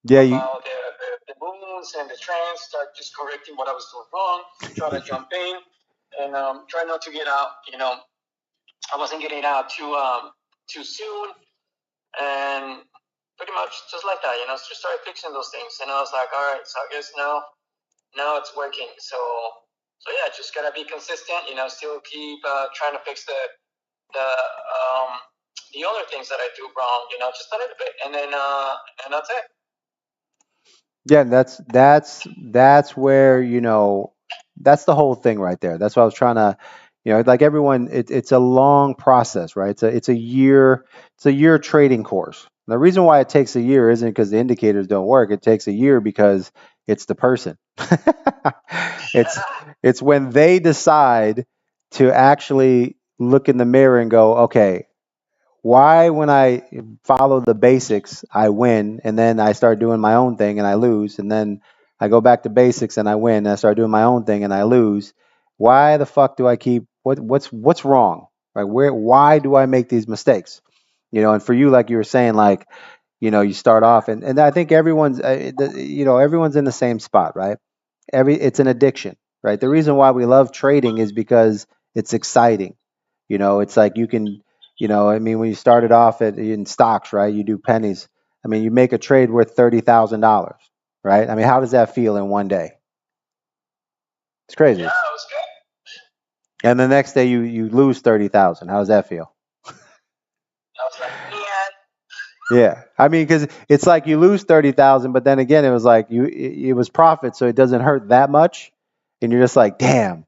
Yeah, you about the moons and the trends, start just correcting what I was doing wrong, try to jump in, and try not to get out. I wasn't getting out too soon, and pretty much just like that. Just started fixing those things, and I was like, all right, so I guess now it's working. So yeah, just gotta be consistent. Still keep trying to fix the um, the other things that I do wrong. Just a little bit, and that's it. yeah, that's where, that's the whole thing right there. That's what I was trying to, like everyone, it's a long process, right? It's a year trading course. The reason why it takes a year isn't because the indicators don't work. It takes a year because it's the person. it's it's when they decide to actually look in the mirror and go, okay, why when I follow the basics I win, and then I start doing my own thing and I lose, and then I go back to basics and I win, and I start doing my own thing and I lose. Why the fuck do I keep what's wrong? Right? Why do I make these mistakes? And for you, like you were saying, like, you start off, and I think everyone's in the same spot, right? It's an addiction, right? The reason why we love trading is because it's exciting. It's like you can, I mean, when you started off in stocks, right? You do pennies. I mean, you make a trade worth $30,000, right? I mean, how does that feel in one day? It's Yeah, crazy. it was good. And the next day you lose 30,000. How does that feel? I was like, man, Yeah, I mean, because it's like you lose 30,000, but then again, it was like it was profit, so it doesn't hurt that much, and you're just like, damn,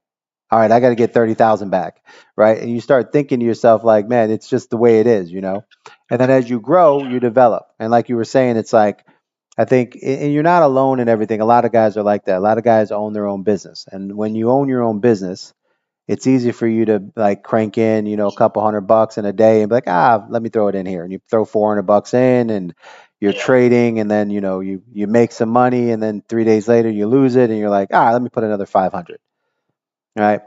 all right, I got to get 30,000 back, right? And you start thinking to yourself like, man, it's just the way it is. And then as you grow, you develop, and like you were saying, it's like I think, and you're not alone in everything. A lot of guys are like that. A lot of guys own their own business, and when you own your own business, it's easy for you to like crank in, a couple $100 in a day and be like, let me throw it in here. And you throw $400 in and you're yeah, trading, and then, you make some money, and then 3 days later you lose it and you're like, let me put another 500. Right.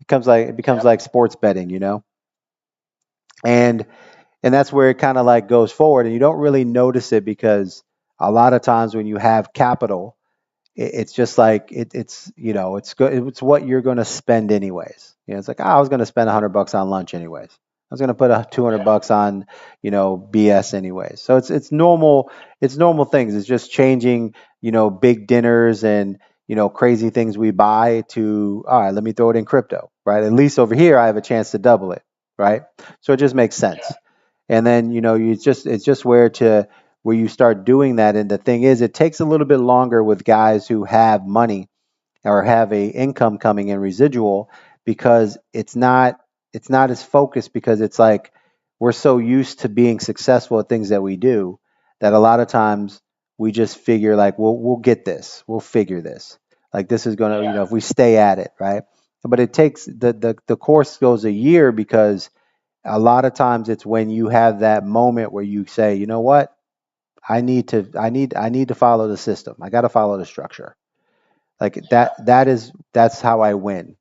It becomes yeah, like sports betting. And and that's where it kind of like goes forward, and you don't really notice it because a lot of times when you have capital, it's just like it's good. It's what you're going to spend anyways. It's like, I was going to spend $100 on lunch anyways. I was going to put a 200 yeah, bucks on BS anyways. So it's normal. It's normal things. It's just changing big dinners and crazy things we buy to, all right, let me throw it in crypto, right? At least over here I have a chance to double it, right? So it just makes yeah, sense. And then it's just where you start doing that. And the thing is, it takes a little bit longer with guys who have money or have a income coming in residual, because it's not as focused, because it's like we're so used to being successful at things that we do that a lot of times we just figure like we'll get this, we'll figure this, like this is gonna, yeah, if we stay at it, right? But it takes the course goes a year, because a lot of times it's when you have that moment where you say, you know what, I need to follow the system. I got to follow the structure. Like yeah, that's how I win,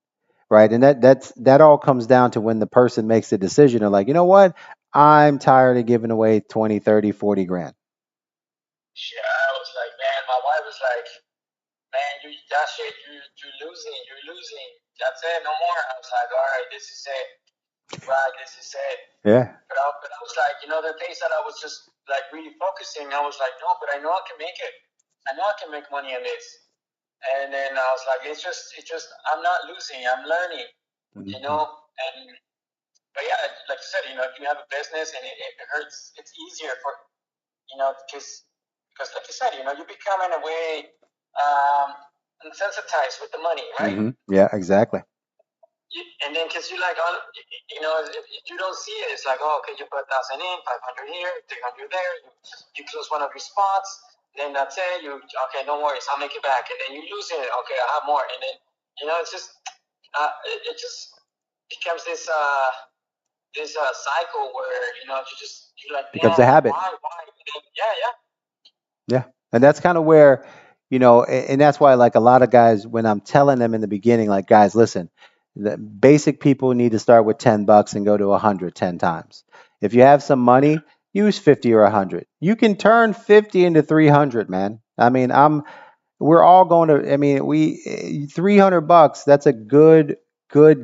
right? And that all comes down to when the person makes the decision of like, you know what, I'm tired of giving away 20, 30, 40 grand. yeah. I was like, man, my wife was like, man, that's it. You're losing. You're losing. That's it. No more. I was like, all right, this is it. Right, this is it. Yeah. But I was like, the things that I was just like really focusing, I was like, no, but I know I can make it. I know I can make money on this. And then I was like, it's just, I'm not losing. I'm learning. You Mhm. know. And but yeah, like you said, if you have a business and it hurts, it's easier because like you said, you become in a way um, insensitized with the money, right? Yeah, exactly. And then because you like, if you don't see it, it's like, oh, okay, you put 1,000 in, 500 here, 300 there. You close one of your spots, then that's it. Okay, no worries, I'll make it back, and then you lose it. Okay, I have more, and then it's just it just becomes this cycle where you're like, Becomes a damn, habit. why? And then, yeah, yeah, Yeah. And that's kind of where, and that's why, like, a lot of guys, when I'm telling them in the beginning, like, guys, listen, the basic people need to start with $10 and go to 100 10 times. If you have some money, use 50 or 100. You can turn 50 into 300, man. I mean, we're all going to, I mean, we $300, that's a good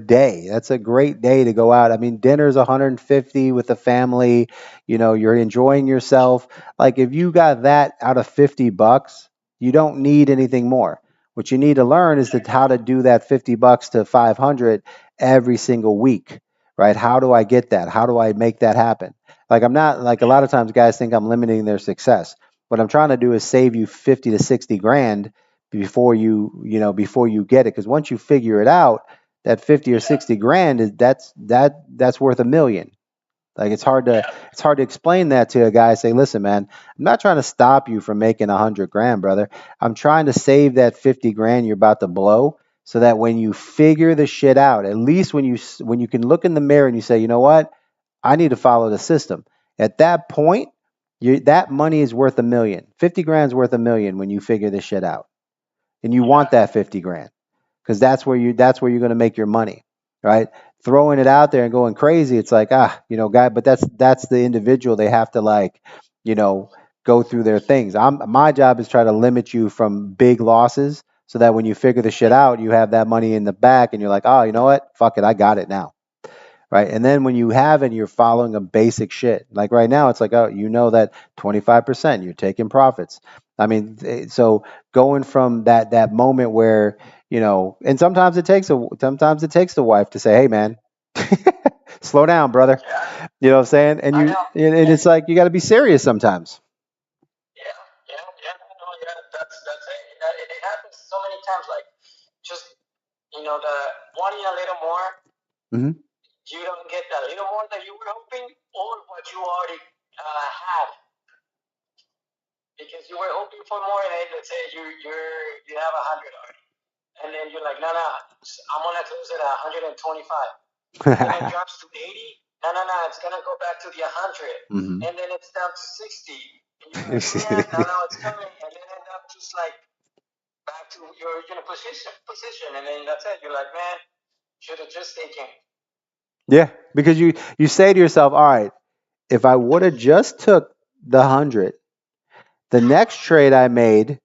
day. That's a great day to go out. I mean, dinner's 150 with the family, you're enjoying yourself. Like if you got that out of $50, you don't need anything more. What you need to learn is how to do that $50 to 500 every single week, right? How do I get that? How do I make that happen? Like I'm not like a lot of times guys think I'm limiting their success. What I'm trying to do is save you 50 to 60 grand before you get it. Because once you figure it out, that 50 or 60 grand that's worth a million. Like it's hard to explain that to a guy. Say, listen, man, I'm not trying to stop you from making 100 grand, brother. I'm trying to save that 50 grand you're about to blow, so that when you figure the shit out, at least when you can look in the mirror and you say, you know what, I need to follow the system. At that point, that money is worth a million. 50 grand's worth a million when you figure this shit out, and you want that 50 grand because that's where you're going to make your money, right? Throwing it out there and going crazy, it's like, guy, but that's the individual. They have to, like, you know go through their things. My job is try to limit you from big losses, so that when you figure the shit out, you have that money in the back and you're like, oh, you know what, fuck it, I got it now, right? And then when you have it, you're following a basic shit. Like right now, it's like, oh, that 25% you're taking profits. I mean, so going from that moment where, and sometimes it takes the wife to say, hey, man, slow down, brother. Yeah, You know what I'm saying? And I you know. and it's like you got to be serious sometimes. Yeah, yeah. No, yeah. That's it. It happens so many times. Like just the wanting a little more, Hmm. you don't get that little more that you were hoping, or what you already had, because you were hoping for more. And then let's say you have 100 already, and then you're like, no, no, I'm gonna close it at 125. Then it drops to 80. No, no, no, it's gonna go back to the 100, Hmm. and then it's down to 60. And you're like, man, no, no, it's coming, and then end up just like back to your position, and then that's it. You're like, man, should have just taken. Yeah, because you say to yourself, all right, if I would have just took the 100, the next trade I made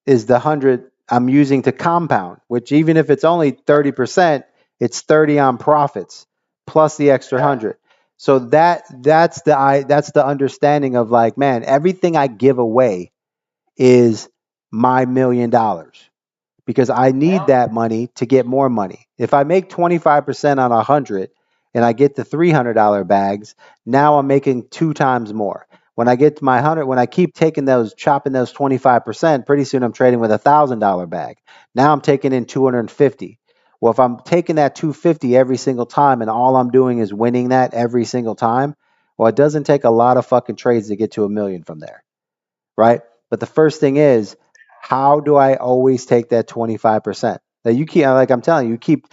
is the 100 I'm using to compound, which even if it's only 30%, it's 30 on profits plus the extra Yeah, 100. So that's the understanding of, like, man, everything I give away is my $1 million, because I need yeah, that money to get more money. If I make 25% on 100 and I get the $300 bags, now I'm making two times more. When I get to my 100, when I keep chopping those 25%, pretty soon I'm trading with $1,000 bag. Now I'm taking in 250. Well, if I'm taking that 250 every single time and all I'm doing is winning that every single time, well, it doesn't take a lot of fucking trades to get to a million from there, right? But the first thing is, how do I always take that 25%? That you keep, like I'm telling you, keep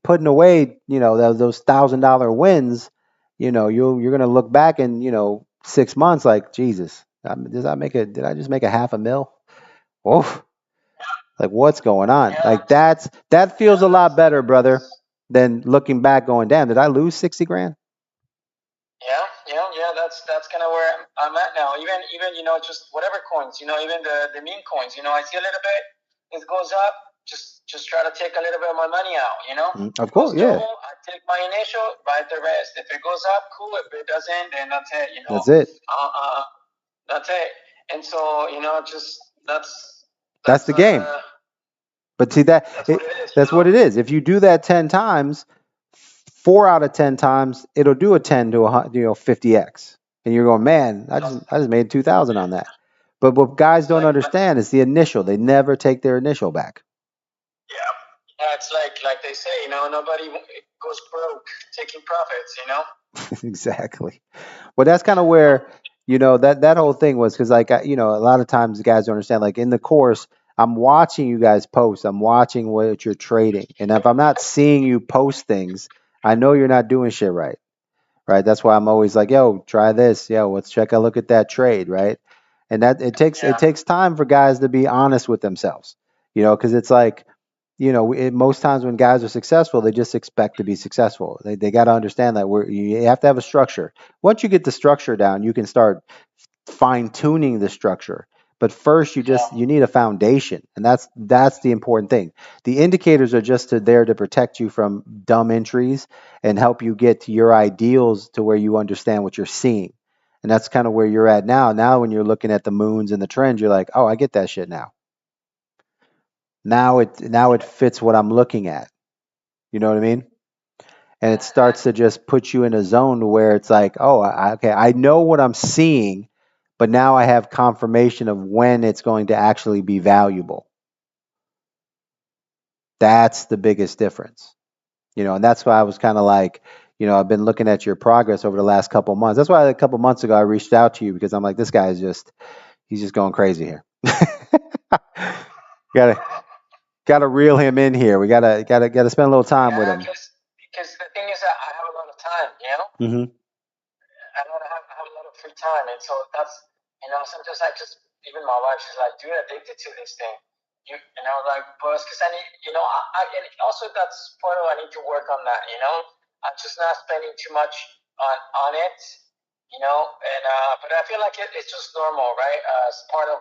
putting away, those $1,000 wins. You're gonna look back in, 6 months, like, Jesus, did I just make a half a mil? Whoa, like, what's going on? yeah, Like that feels yeah. a lot better, brother, than looking back going, damn, did I lose 60 grand? Yeah, yeah, yeah. That's kind of where I'm at now. Even just whatever coins, even the meme coins. I see a little bit, it goes up. Just try to take a little bit of my money out. Of It goes course, yeah, double, I take my initial, buy the rest. If it goes up, cool. If it doesn't, then that's it. that's it. That's it. And so just That's that's the game. But see that's what it is. that's what it is. If you do that 10 times, 4 out of 10 times, it'll do a 10 to 50x. And you're going, man, I just made 2,000 on that. But what guys It's don't like understand is the initial. They never take their initial back. yeah, yeah. It's like they say, nobody goes broke taking profits. Exactly. Well, that's kind of where, that whole thing was, because, like, a lot of times guys don't understand. Like in the course, I'm watching you guys post. I'm watching what you're trading, and if I'm not seeing you post things, I know you're not doing shit right. Right. That's why I'm always like, yo, try this. Yo, let's check a look at that trade. Right. And that it takes Yeah, time for guys to be honest with themselves, because it's like, most times when guys are successful, they just expect to be successful. They got to understand that you have to have a structure. Once you get the structure down, you can start fine tuning the structure. But first, you need a foundation, and that's the important thing. The indicators are just there to protect you from dumb entries and help you get to your ideals to where you understand what you're seeing. And that's kind of where you're at now. Now, when you're looking at the moons and the trends, you're like, oh, I get that shit now. Now it fits what I'm looking at. You know what I mean? And it starts to just put you in a zone where it's like, oh, okay, I know what I'm seeing, but now I have confirmation of when it's going to actually be valuable. That's the biggest difference. And that's why I was kind of like, I've been looking at your progress over the last couple months. That's why a couple months ago I reached out to you because I'm like, this guy is he's just going crazy here. gotta gotta reel him in here. We gotta spend a little time with him. Because the thing is that I have a lot of time, Mm-hmm. I have a lot of free time, and so that's sometimes I just even my wife she's like, "You're addicted to this thing." Like, boss, because I need, and also that's part of I need to work on that. I'm just not spending too much on it, and but I feel like it's just normal, right? As part of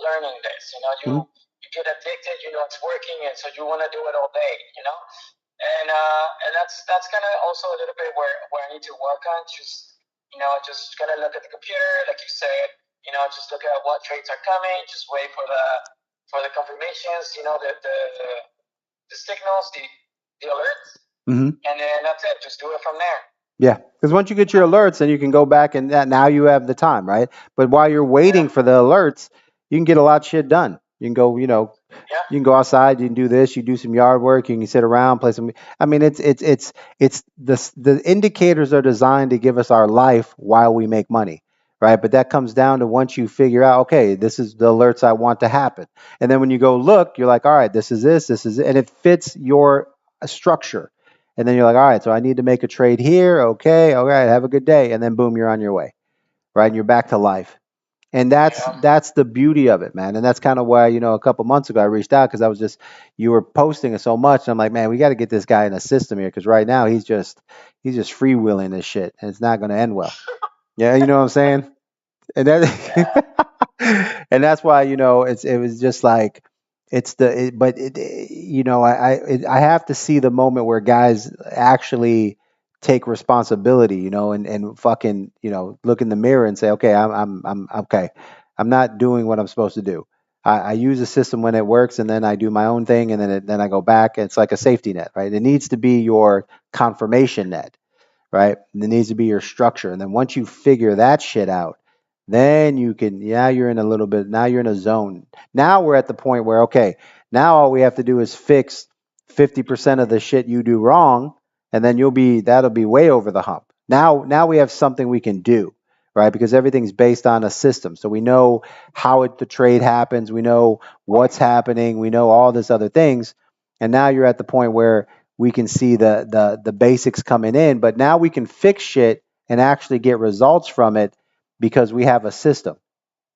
learning this, you get addicted, it's working, and so you want to do it all day, and that's kind of also a little bit where I need to work on. Just kind of look at the computer, like you said. Just look at what trades are coming. Just wait for the confirmations. The signals, the alerts, and then that's it. Just do it from there. Yeah, because once you get your alerts, then you can go back and now you have the time, right? But while you're waiting for the alerts, you can get a lot of shit done. You can go, you can go outside, you can do this, you do some yard work, you can sit around, play some. I mean, it's the indicators are designed to give us our life while we make money, right? But that comes down to once you figure out, okay, this is the alerts I want to happen, and then when you go look, you're like, all right, this is it, and it fits your structure. And then you're like, all right, so I need to make a trade here. Okay, all right, have a good day. And then boom, you're on your way, right? And you're back to life. And that's the beauty of it, man. And that's kind of why, a couple months ago I reached out because I was just you were posting it so much. And I'm like, man, we got to get this guy in a system here because right now he's just freewheeling this shit and it's not going to end well. Yeah, you know what I'm saying? And that and that's why it was just like but I have to see the moment where guys actually take responsibility, and fucking look in the mirror and say, okay, I'm okay, I'm not doing what I'm supposed to do. I use a system when it works, and then I do my own thing, and then I go back. It's like a safety net, right? It needs to be your confirmation net, right? And it needs to be your structure. And then once you figure that shit out, then you can, yeah, you're in a little bit, now you're in a zone. Now we're at the point where, okay, now all we have to do is fix 50% of the shit you do wrong, and then that'll be way over the hump. Now we have something we can do, right? Because everything's based on a system. So we know the trade happens, we know what's happening, we know all this other things. And now you're at the point where we can see the basics coming in, but now we can fix shit and actually get results from it because we have a system.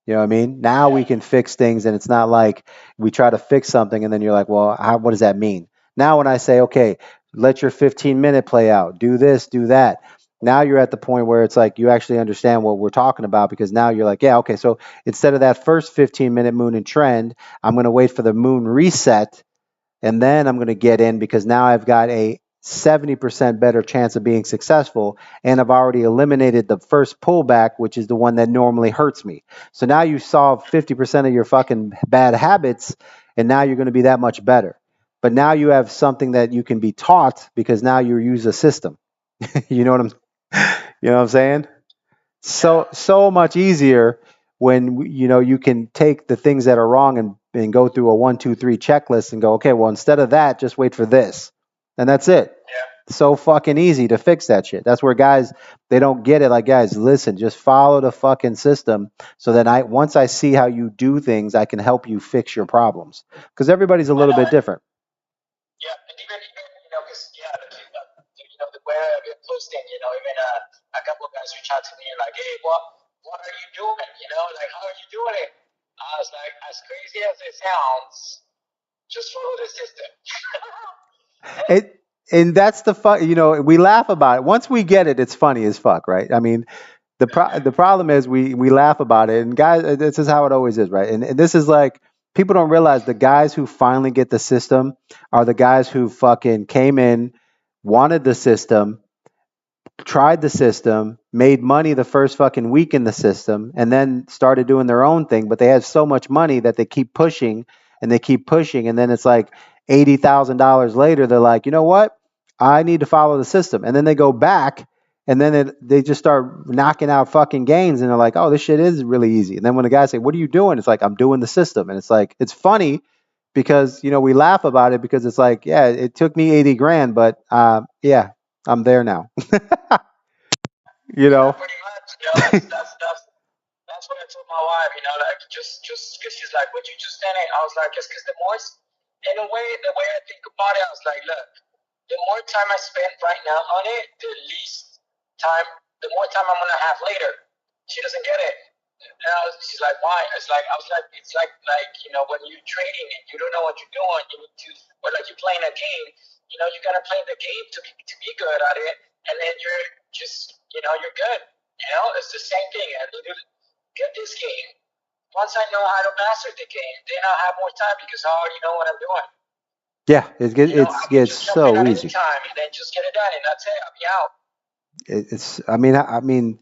You know what I mean? Now we can fix things, and it's not like we try to fix something and then you're like, well, what does that mean? Now, when I say, okay, let your 15-minute play out, do this, do that. Now you're at the point where it's like you actually understand what we're talking about because now you're like, yeah, okay, so instead of that first 15-minute moon and trend, I'm going to wait for the moon reset and then I'm going to get in because now I've got a 70% better chance of being successful. And I've already eliminated the first pullback, which is the one that normally hurts me. So now you solve 50% of your fucking bad habits, and now you're going to be that much better. But now you have something that you can be taught because now you use a system. you know what I'm you know what I'm saying? So much easier when you can take the things that are wrong and go through a 1 2 3 checklist and go, okay, well, instead of that, just wait for this, and that's it. So fucking easy to fix that shit. That's where guys, they don't get it. Like, guys, listen, just follow the fucking system so that once I see how you do things, I can help you fix your problems because everybody's a little bit different. Yeah, and even because the way I've been posting, even a couple of guys reach out to me like, hey, what are you doing? Like, how are you doing it? I was like, as crazy as it sounds, Just follow the system. It and that's the fun. We laugh about it. Once we get it, it's funny as fuck, right? I mean, the problem is we laugh about it, and guys, this is how it always is, right? And this is like people don't realize the guys who finally get the system are the guys who fucking came in, wanted the system, tried the system, made money the first fucking week in the system, and then started doing their own thing. But they have so much money that they keep pushing and they keep pushing. And then it's like $80,000 later, they're like, you know what? I need to follow the system. And then they go back and then they just start knocking out fucking gains. And they're like, oh, this shit is really easy. And then when the guys say, what are you doing? It's like, I'm doing the system. And it's like, it's funny because, we laugh about it because it's like, yeah, it took me 80 grand, but yeah, I'm there now. you Yeah, know? pretty much. That's what I told my wife. Like just because she's like, "Would you just stand it?" I was like, "Just because in a way, the way I think about it, I was like, look, the more time I spend right now on it, time, the more time I'm gonna have later." She doesn't get it. She's like, "Why?" I was like, it's like when you're trading and you don't know what you're doing, you need to, or like you're playing a game. You gotta play the game to be good at it, and then you're just you're good. It's the same thing. I need to get this game. Once I know how to master the game, then I'll have more time because I already know what I'm doing. Yeah, I it's can gets just jump in so at any easy. time and then just get it done, and that's it. I'll be out. It's I mean,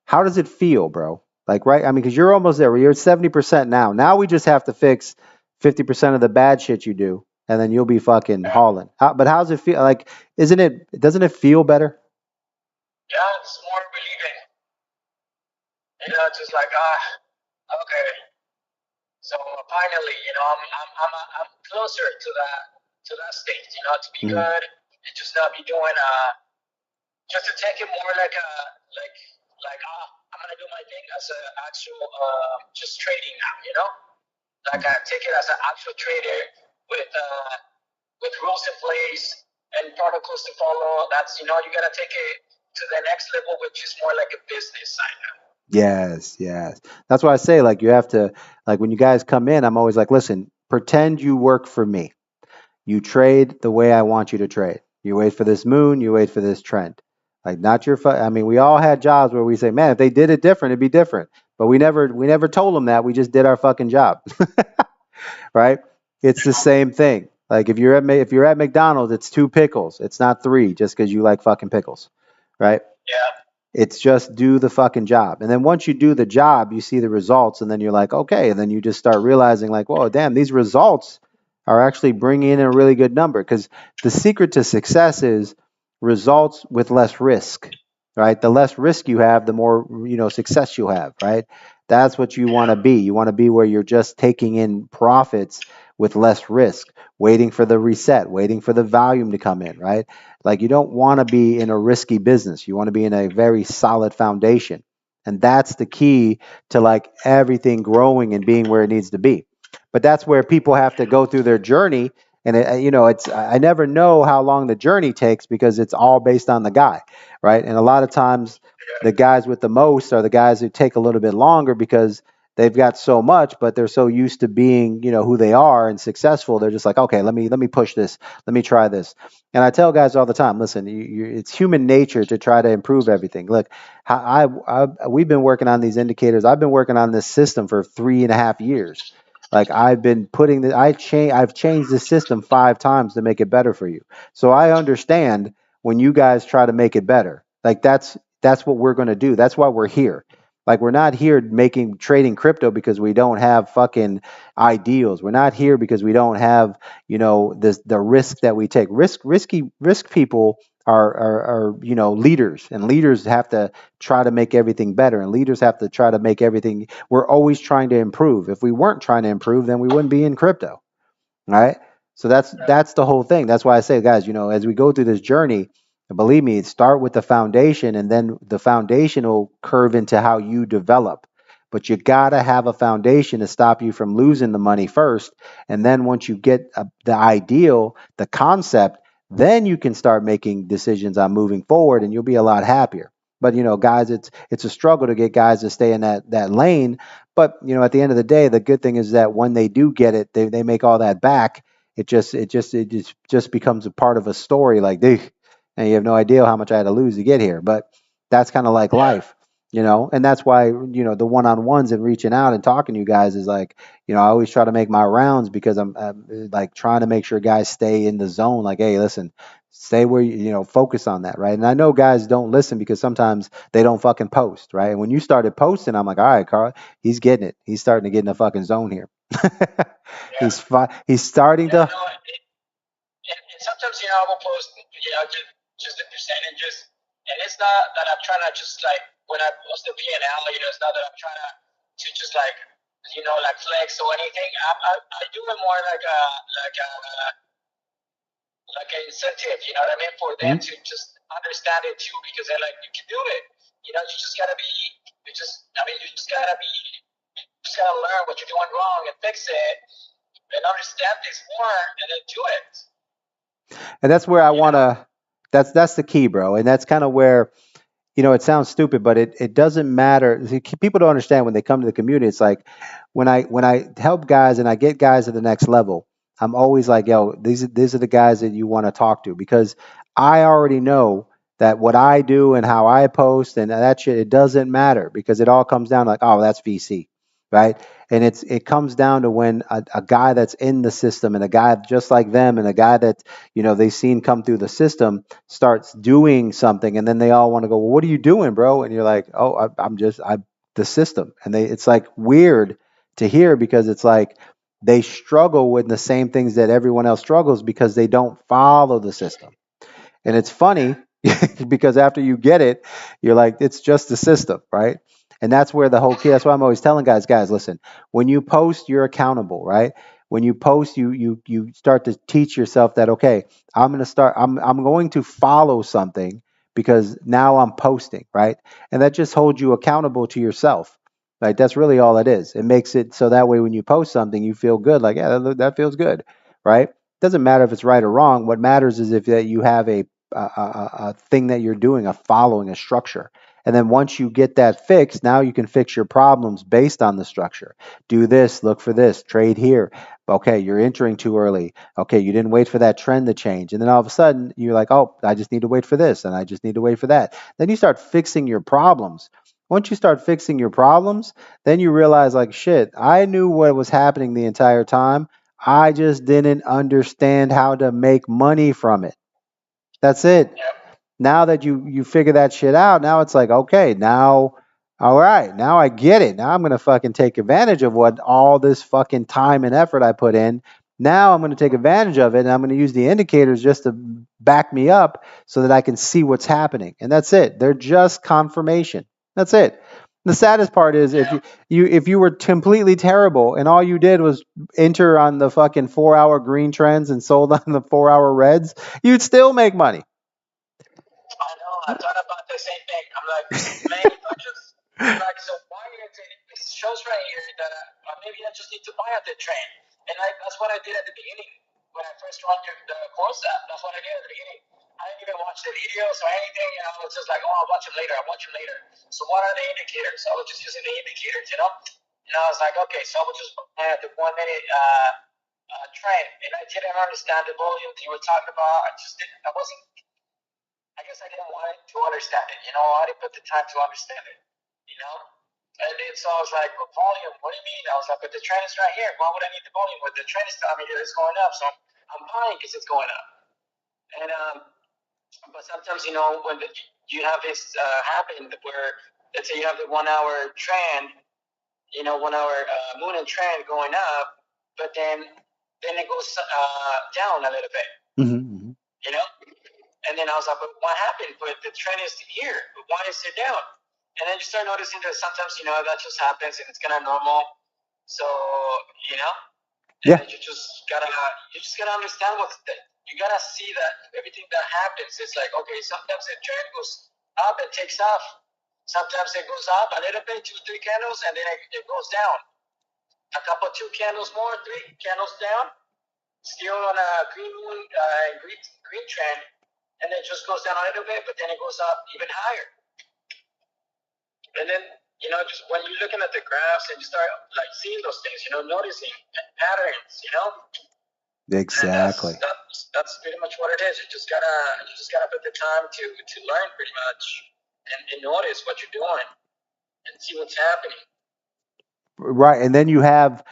how does it feel, bro? Like, right? I mean, because you're almost there. You're at 70% now. Now we just have to fix 50% of the bad shit you do, and then you'll be fucking Yeah, hauling. But how's it feel? Like, isn't it? Doesn't it feel better? yeah, it's more relieving. Just like okay. So finally, I'm closer to that stage. To be Mhm. good and just not be doing just to take it more like I'm gonna do my thing as an actual just trading now. Like I take it as an actual trader with uh with rules in place and protocols to follow. That's you gotta take it to the next level, which is more like a business side now. Yes, yes. That's why I say, like, you have to, like, when you guys come in, I'm always like, listen, pretend you work for me. You trade the way I want you to trade. You wait for this moon, you wait for this trend. Like, not your I mean, we all had jobs where we say, man, if they did it different, it'd be different. But we never told them that. We just did our fucking job. Right? It's the same thing. Like, if you're at McDonald's, it's two pickles. It's not three just because you like fucking pickles. Right? Yeah, It's just do the fucking job. And then once you do the job, you see the results, and then you're like, okay. And then you just start realizing, like, whoa, damn, these results are actually bringing in a really good number. Because the secret to success is results with less risk, right? The less risk you have, the more, success you'll have, right? That's what you want to yeah, be. You want to be where you're just taking in profits with less risk, waiting for the reset, waiting for the volume to come in, right? Like, you don't want to be in a risky business. You want to be in a very solid foundation. And that's the key to like everything growing and being where it needs to be. But that's where people have to go through their journey. And it's I never know how long the journey takes because it's all based on the guy, right? And a lot of times the guys with the most are the guys who take a little bit longer because they've got so much, but they're so used to being, who they are and successful. They're just like, okay, let me push this, let me try this. And I tell guys all the time, listen, it's human nature to try to improve everything. Look, we've been working on these indicators. I've been working on this system for 3.5 years. Like, I've been putting I've changed the system 5 times to make it better for you. So I understand when you guys try to make it better. Like, that's what we're going to do. That's why we're here. Like, we're not here making trading crypto because we don't have fucking ideals. We're not here because we don't have, the risk that we take. Risk people are leaders, and leaders have to try to make everything better, and leaders have to try to make everything. We're always trying to improve. If we weren't trying to improve, then we wouldn't be in crypto, right? So that's the whole thing. That's why I say, guys, as we go through this journey, believe me, start with the foundation, and then the foundation will curve into how you develop. But you gotta have a foundation to stop you from losing the money first, and then once you get the ideal, the concept, then you can start making decisions on moving forward, and you'll be a lot happier. But guys, it's a struggle to get guys to stay in that lane. But at the end of the day, the good thing is that when they do get it, they make all that back, It just becomes a part of a story, like, dude, and you have no idea how much I had to lose to get here. But that's kind of like Yeah. life, and that's why, the one-on-ones and reaching out and talking to you guys is like, I always try to make my rounds because I'm like trying to make sure guys stay in the zone. Like, hey, listen, stay where focus on that, right? And I know guys don't listen because sometimes they don't fucking post, right? And when you started posting, I'm like, all right, Carl, he's getting it. He's starting to get in the fucking zone here. Yeah. He's starting Yeah. to. No. And sometimes I will post just the percentages, and it's not that I'm trying to just like when I post the P&L, it's not that I'm trying to just like like flex or anything. I do it more like an incentive, you know what I mean, for them Mhm. to just understand it too, because they're like, you can do it. You just gotta be, you just gotta be, just gotta learn what you're doing wrong and fix it, and understand this more, and then do it. And that's where I You want know? to. That's the key, bro. And that's kind of where, it sounds stupid, but it doesn't matter. See, people don't understand when they come to the community. It's like when I help guys and I get guys to the next level, I'm always like, yo, these are the guys that you want to talk to, because I already know that what I do and how I post and that shit, it doesn't matter, because it all comes down to like, oh, that's VC, right? And it comes down to when a guy that's in the system and a guy just like them and a guy that they've seen come through the system starts doing something, and then they all want to go, well, what are you doing, bro? And you're like, oh, I'm the system. And it's like weird to hear, because it's like they struggle with the same things that everyone else struggles because they don't follow the system. And it's funny because after you get it, you're like, it's just the system, right? And that's where the whole key. That's why I'm always telling guys, listen, when you post, you're accountable, right? When you post, you start to teach yourself that, okay, I'm going to follow something because now I'm posting, right? And that just holds you accountable to yourself. Right? That's really all it is. It makes it so that way when you post something, you feel good. Like, yeah, that feels good, right? Doesn't matter if it's right or wrong. What matters is if that you have a thing that you're doing, a following, a structure. And then once you get that fixed, now you can fix your problems based on the structure. Do this, look for this, trade here. Okay, you're entering too early. Okay, you didn't wait for that trend to change. And then all of a sudden, you're like, oh, I just need to wait for this, and I just need to wait for that. Then you start fixing your problems. Once you start fixing your problems, then you realize, like, shit, I knew what was happening the entire time. I just didn't understand how to make money from it. That's it. Yeah. Now that you figure that shit out, now it's like, okay, now, all right, now I get it. Now I'm gonna fucking take advantage of what all this fucking time and effort I put in. Now I'm gonna take advantage of it, and I'm gonna use the indicators just to back me up so that I can see what's happening. And that's it. They're just confirmation. That's it. The saddest part is if Yeah. you were completely terrible and all you did was enter on the fucking 4 hour green trends and sold on the 4 hour reds, you'd still make money. I know. I thought about the same thing. I'm like, man, if I just, I'm like, so why is it shows right here that maybe I just need to buy at the train? And that's what I did at the beginning when I first joined the course app. That's what I did at the beginning. I didn't even watch the videos or anything. I was just like, oh, I'll watch them later. I'll watch them later. So what are the indicators? I was just using the indicators. And I was like, okay, so I was just buy at the 1 minute trend, and I didn't understand the volume you were talking about. I just didn't. I wasn't. I guess I didn't want to understand it. I didn't put the time to understand it. You know. And then so I was like, well, volume, what do you mean? I was like, but the trend is right here. Why would I need the volume? But the trend is telling me that it's going up, so I'm buying because it's going up. And but sometimes when you have this happen where, let's say you have the 1 hour trend, 1 hour moon and trend going up, but then it goes down a little bit. Mm-hmm. You know. And then I was like, but what happened? But the trend is here. But why is it down? And then you start noticing that sometimes, that just happens and it's kind of normal. So, you know, and Yeah. then you just gotta understand you gotta see that everything that happens is like, okay, sometimes the trend goes up and takes off. Sometimes it goes up a little bit, 2, 3 candles, and then it goes down. A couple, 2 candles more, 3 candles down, still on a green trend, and then it just goes down a little bit, but then it goes up even higher. And then just when you're looking at the graphs and you start like seeing those things, noticing patterns, Exactly. That's pretty much what it is. You just gotta put the time to learn pretty much and notice what you're doing and see what's happening. Right. And then you have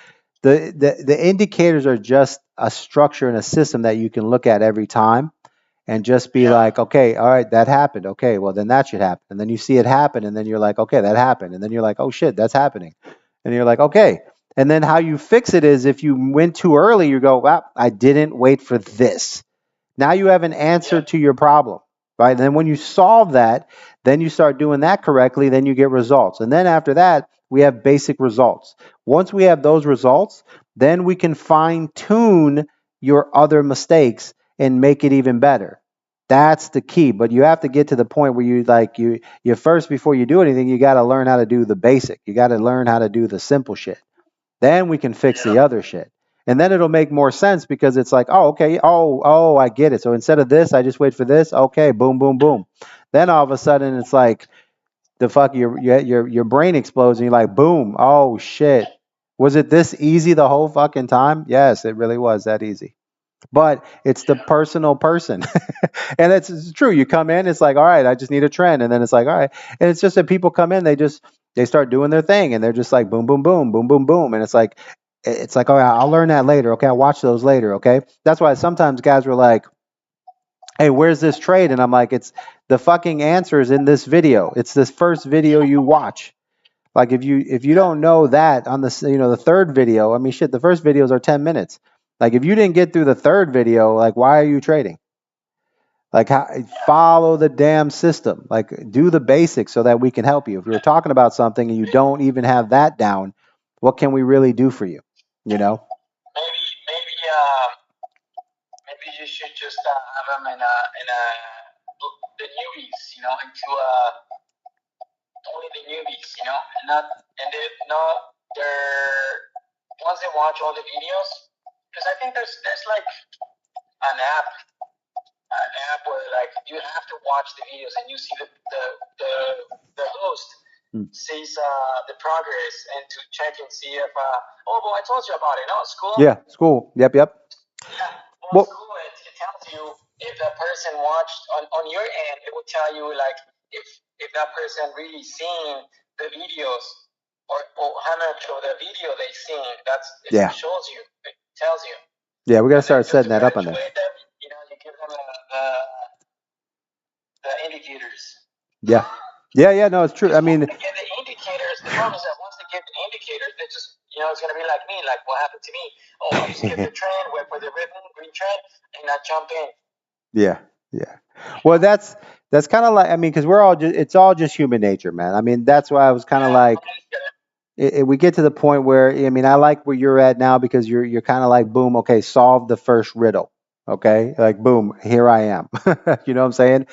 the indicators are just a structure and a system that you can look at every time and just be Yeah. like, okay, all right, that happened. Okay, well then that should happen. And then you see it happen, and then you're like, okay, that happened. And then you're like, oh shit, that's happening. And you're like, okay. And then how you fix it is if you went too early, you go, well, I didn't wait for this. Now you have an answer Yeah. to your problem, right? And then when you solve that, then you start doing that correctly, then you get results. And then after that, we have basic results. Once we have those results, then we can fine tune your other mistakes and make it even better. That's the key. But you have to get to the point where you first, before you do anything, you got to learn how to do the basic. You got to learn how to do the simple shit. Then we can fix the Yeah. other shit. And then it'll make more sense because it's like, oh, okay, oh, I get it. So instead of this, I just wait for this. Okay, boom, boom, boom. Then all of a sudden, it's like the fuck your brain explodes, and you're like, boom, oh shit. Was it this easy the whole fucking time? Yes, it really was that easy. But it's the personal person. And it's true. You come in, it's like, all right, I just need a trend. And then it's like, all right. And it's just that people come in, they start doing their thing and they're just like boom, boom, boom, boom, boom, boom. And it's like, oh, yeah, I'll learn that later. Okay, I'll watch those later. Okay. That's why sometimes guys were like, hey, where's this trade? And I'm like, it's the fucking answer is in this video. It's this first video you watch. Like if you don't know that on the third video, I mean shit, the first videos are 10 minutes. Like if you didn't get through the third video, like why are you trading? Like follow the damn system. Like do the basics so that we can help you. If we're talking about something and you don't even have that down, what can we really do for you? You know? Maybe you should just have them in the newbies, into only the newbies, and not and they not they're once they watch all the videos, because I think there's like an app where like you have to watch the videos and you see the host sees the progress and to check and see if well, I told you about it. No, it's cool. Yeah, it's cool. Yep. Yeah, Well, it's cool. It tells you if that person watched on your end. It will tell you like if that person really seen the videos or how much of the video they seen. Yeah. It shows you. It tells you. Yeah, we got to And then start just setting to that up on there. graduate them, you give them the indicators. Yeah. Yeah, no, it's true. I mean, Once they get the indicators, the problem is that once they get the indicators, they just, it's going to be like me, like what happened to me. Oh, I skip the trend, wait for the green trend, and I jump in. yeah. Well, that's kind of like, I mean, because we're all just, it's all just human nature, man. I mean, that's why I was kind of like, we get to the point where, I mean, I like where you're at now because you're kind of like, boom, okay, solve the first riddle, okay, like boom, here I am. You know what I'm saying?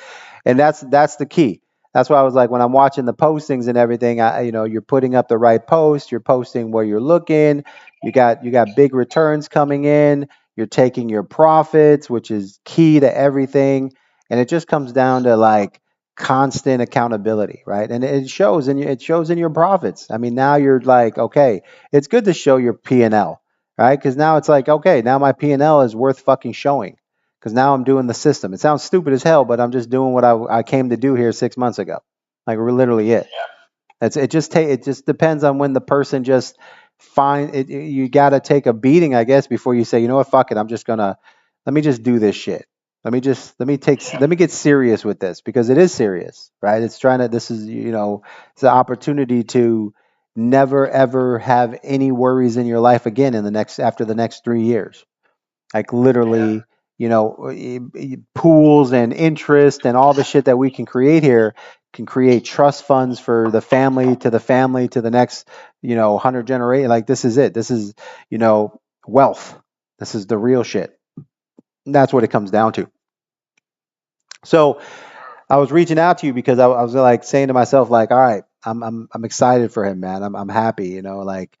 And that's the key. That's why I was like, when I'm watching the postings and everything, you're putting up the right post, you're posting where you're looking, you got big returns coming in, you're taking your profits, which is key to everything, and it just comes down to like constant accountability, right? And it shows in your profits. I mean, now you're like, okay, it's good to show your P&L, right? Because now it's like, okay, now my P&L is worth fucking showing because now I'm doing the system. It sounds stupid as hell, but I'm just doing what I came to do here 6 months ago. Like we're literally it. It just depends on when the person just find it. You got to take a beating, I guess, before you say, you know what, fuck it, let me just do this shit. Let me get serious with this because it is serious, right? This is, it's an opportunity to never ever have any worries in your life again after the next 3 years. Like literally, pools and interest and all the shit that we can create here can create trust funds for the family to the next, 100 generation. Like this is it. This is, wealth. This is the real shit. That's what it comes down to. So I was reaching out to you because I was like saying to myself, like, all right, I'm excited for him, man. I'm happy, like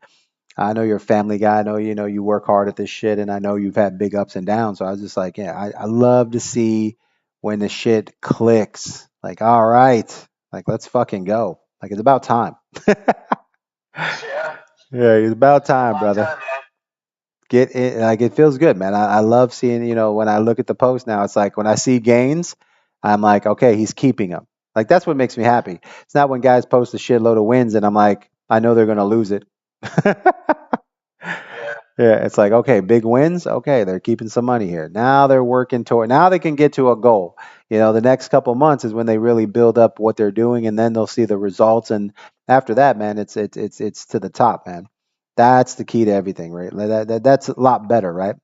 I know you're a family guy. I know you work hard at this shit, and I know you've had big ups and downs. So I was just like, yeah, I love to see when the shit clicks. Like, all right, like let's fucking go. Like it's about time. Yeah. Yeah, it's about time, brother. Get it, like it feels good, man. I love seeing, when I look at the post now, it's like when I see gains, I'm like, okay, he's keeping them. Like that's what makes me happy. It's not when guys post a shitload of wins and I'm like, I know they're gonna lose it. Yeah. Yeah, it's like, okay, big wins. Okay, they're keeping some money here. Now they're working toward, now they can get to a goal. The next couple months is when they really build up what they're doing and then they'll see the results. And after that, man, it's to the top, man. That's the key to everything, right? That's a lot better, right?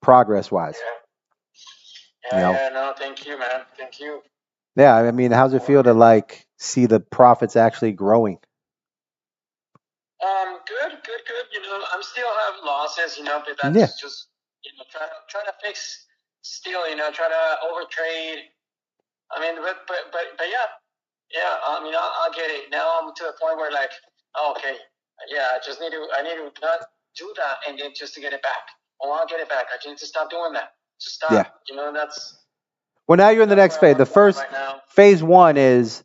Progress wise, you Yeah. know. Yeah. No, thank you, man. Thank you. Yeah, I mean, how's it feel to like see the profits actually growing? Good. I'm still have losses, but Yeah. that's just try to fix. Still, try to overtrade. I mean, but yeah, yeah. I mean, I'll get it. Now I'm to the point where like, oh, okay, yeah. I need to not do that and then just to get it back. Oh, I'll get it back. I need to stop doing that. Just stop. Yeah. That's Well, now you're in the next where I'm phase. The at first right now. phase one is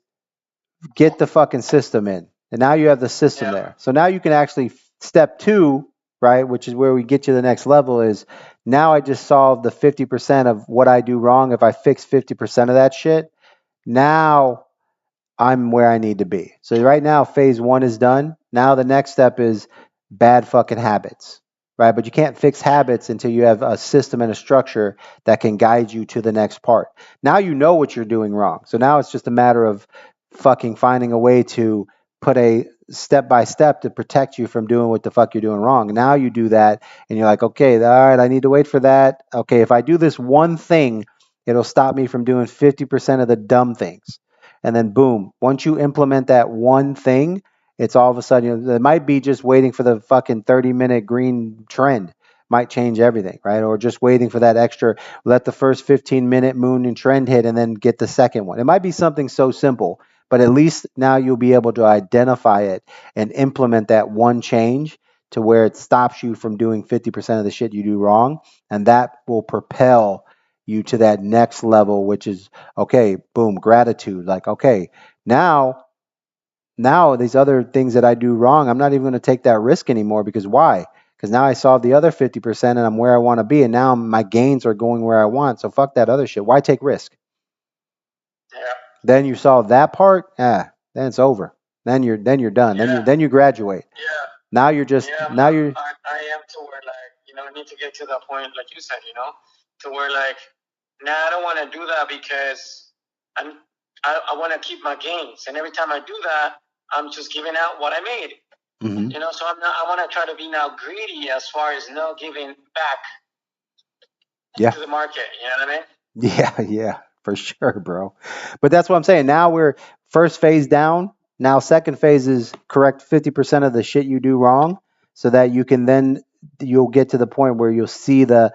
get the fucking system in. And now you have the system Yeah. there. So now you can actually step two, right, which is where we get you to the next level is now I just solved the 50% of what I do wrong. If I fix 50% of that shit, now I'm where I need to be. So right now phase one is done. Now the next step is bad fucking habits. Right? But you can't fix habits until you have a system and a structure that can guide you to the next part. Now you know what you're doing wrong. So now it's just a matter of fucking finding a way to put a step by step to protect you from doing what the fuck you're doing wrong. Now you do that and you're like, okay, all right, I need to wait for that. Okay, if I do this one thing, it'll stop me from doing 50% of the dumb things. And then boom, once you implement that one thing, it's all of a sudden, it might be just waiting for the fucking 30-minute green trend might change everything, right? Or just waiting for that extra, let the first 15-minute moon and trend hit and then get the second one. It might be something so simple, but at least now you'll be able to identify it and implement that one change to where it stops you from doing 50% of the shit you do wrong. And that will propel you to that next level, which is okay, boom, gratitude. Like, okay, now these other things that I do wrong, I'm not even going to take that risk anymore because why? Because now I solved the other 50% and I'm where I want to be. And now my gains are going where I want. So fuck that other shit. Why take risk? Yeah. Then you solve that part, then it's over. Then you're done. Yeah. Then you graduate. Yeah. Now you're just Yeah. now you're I am to where like I need to get to that point like you said, to where like now I don't want to do that because I want to keep my gains, and every time I do that, I'm just giving out what I made. mhm. So I'm not. I want to try to be now greedy as far as no giving back Yeah. to the market. You know what I mean? Yeah, for sure, bro. But that's what I'm saying. Now we're first phase down. Now second phase is correct 50% of the shit you do wrong so that you can then you'll get to the point where you'll see the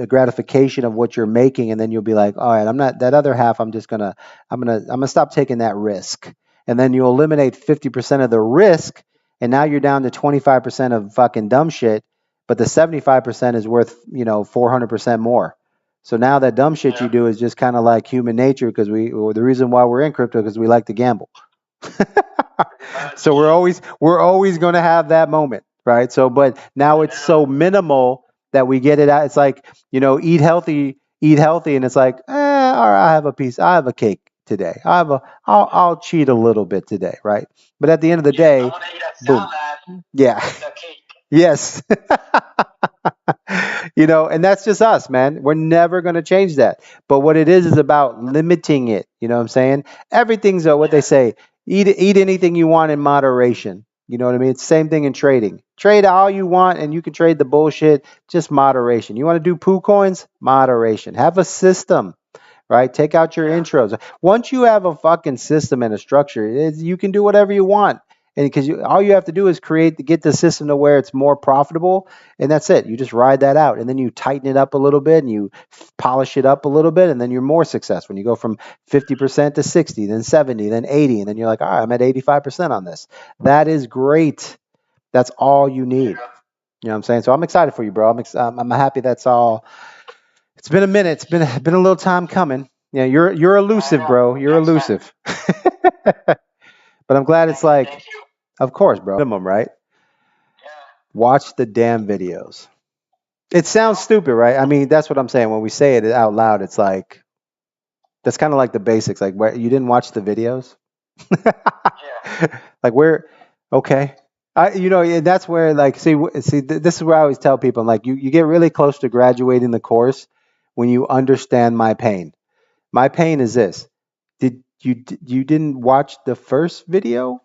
gratification of what you're making and then you'll be like, "All right, I'm not that other half I'm going to stop taking that risk." And then you eliminate 50% of the risk and now you're down to 25% of fucking dumb shit, but the 75% is worth, 400% more. So now that dumb shit you do is just kind of like human nature because or the reason why we're in crypto because we like to gamble. So we're always going to have that moment, right? So but now it's so minimal that we get it out. It's like, eat healthy and it's like, all right, I have a cake today. I'll cheat a little bit today, right? But at the end of the I day, want to eat a boom. salad Yeah. with a cake. Yes. And that's just us, man. We're never going to change that. But what it is about limiting it. You know what I'm saying? Everything's what they say. Eat anything you want in moderation. You know what I mean? It's the same thing in trading. Trade all you want and you can trade the bullshit, just moderation. You want to do poo coins? Moderation. Have a system, right? Take out your intros. Once you have a fucking system and a structure, you can do whatever you want. And because all you have to do is get the system to where it's more profitable, and that's it. You just ride that out, and then you tighten it up a little bit, and you polish it up a little bit, and then you're more successful. When you go from 50% to 60, then 70, then 80, and then you're like, all right, I'm at 85% on this. That is great. That's all you need. You know what I'm saying? So I'm excited for you, bro. I'm happy that's all. It's been a minute. It's been a little time coming. Yeah, you're elusive, bro. You're elusive. But I'm glad it's like, Thank you. of course, bro. Minimum, right? Watch the damn videos. It sounds stupid, right? I mean, that's what I'm saying. When we say it out loud, it's like that's kind of like the basics. Like, where you didn't watch the videos, Yeah. like where? Okay, and that's where like this is where I always tell people, I'm like, you get really close to graduating the course when you understand my pain. My pain is this: you didn't watch the first video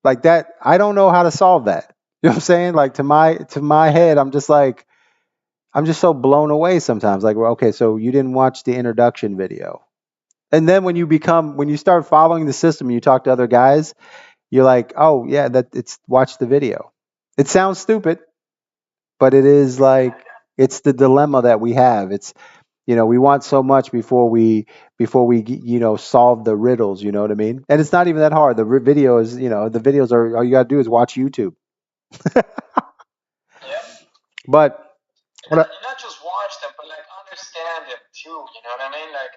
like that? I don't know how to solve that. You know what I'm saying? Like to my head, I'm just like I'm just so blown away sometimes. Like, well, okay, so you didn't watch the introduction video. And then when you start following the system, you talk to other guys, you're like, oh yeah, that it's watch the video. It sounds stupid, but it is like it's the dilemma that we have. It's we want so much before we solve the riddles. You know what I mean? And it's not even that hard. The videos are all you gotta do is watch YouTube. Yeah. But And what? not just watch them, but like understand them too. You know what I mean? Like,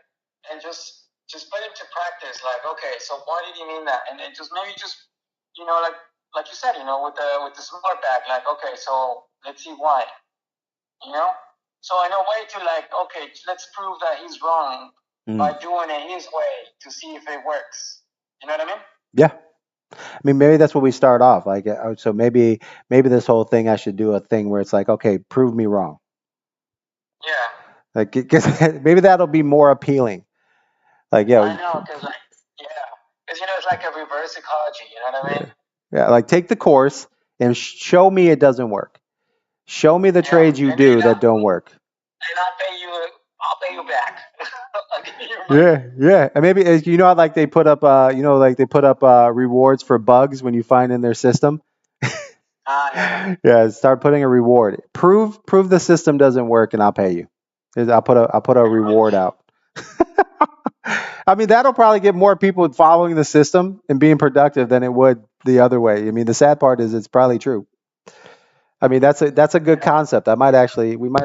and just put into practice. Like, okay, so why did he mean that? And then just maybe just like you said, with the smart bag. Like, okay, so let's see why. You know. So in a way to like, okay, let's prove that he's wrong by doing it his way to see if it works. You know what I mean? Yeah. I mean, maybe that's what we start off like. So maybe this whole thing, I should do a thing where it's like, okay, prove me wrong. Yeah. Like, 'cause maybe that'll be more appealing. Like, I yeah, know, cause like, yeah, cause it's like a reverse psychology. You know what I yeah, mean? yeah. Like, take the course and show me it doesn't work. Show me the Yeah, trades you and then do that don't work. I'll pay you back. I'll give you your money. Yeah, yeah. And maybe how like they put up like they put up rewards for bugs when you find in their system. Yeah. Yeah, start putting a reward. Prove the system doesn't work, and I'll pay you. I'll put a reward out. I mean, that'll probably get more people following the system and being productive than it would the other way. I mean, the sad part is it's probably true. I mean, that's a good concept. We might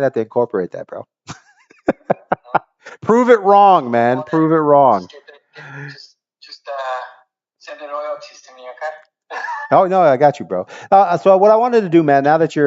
have to incorporate that, bro. Prove it wrong, man. Well, then, Prove it wrong. just just send the royalties to me, okay? Oh no, I got you, bro. So what I wanted to do, man, now that you're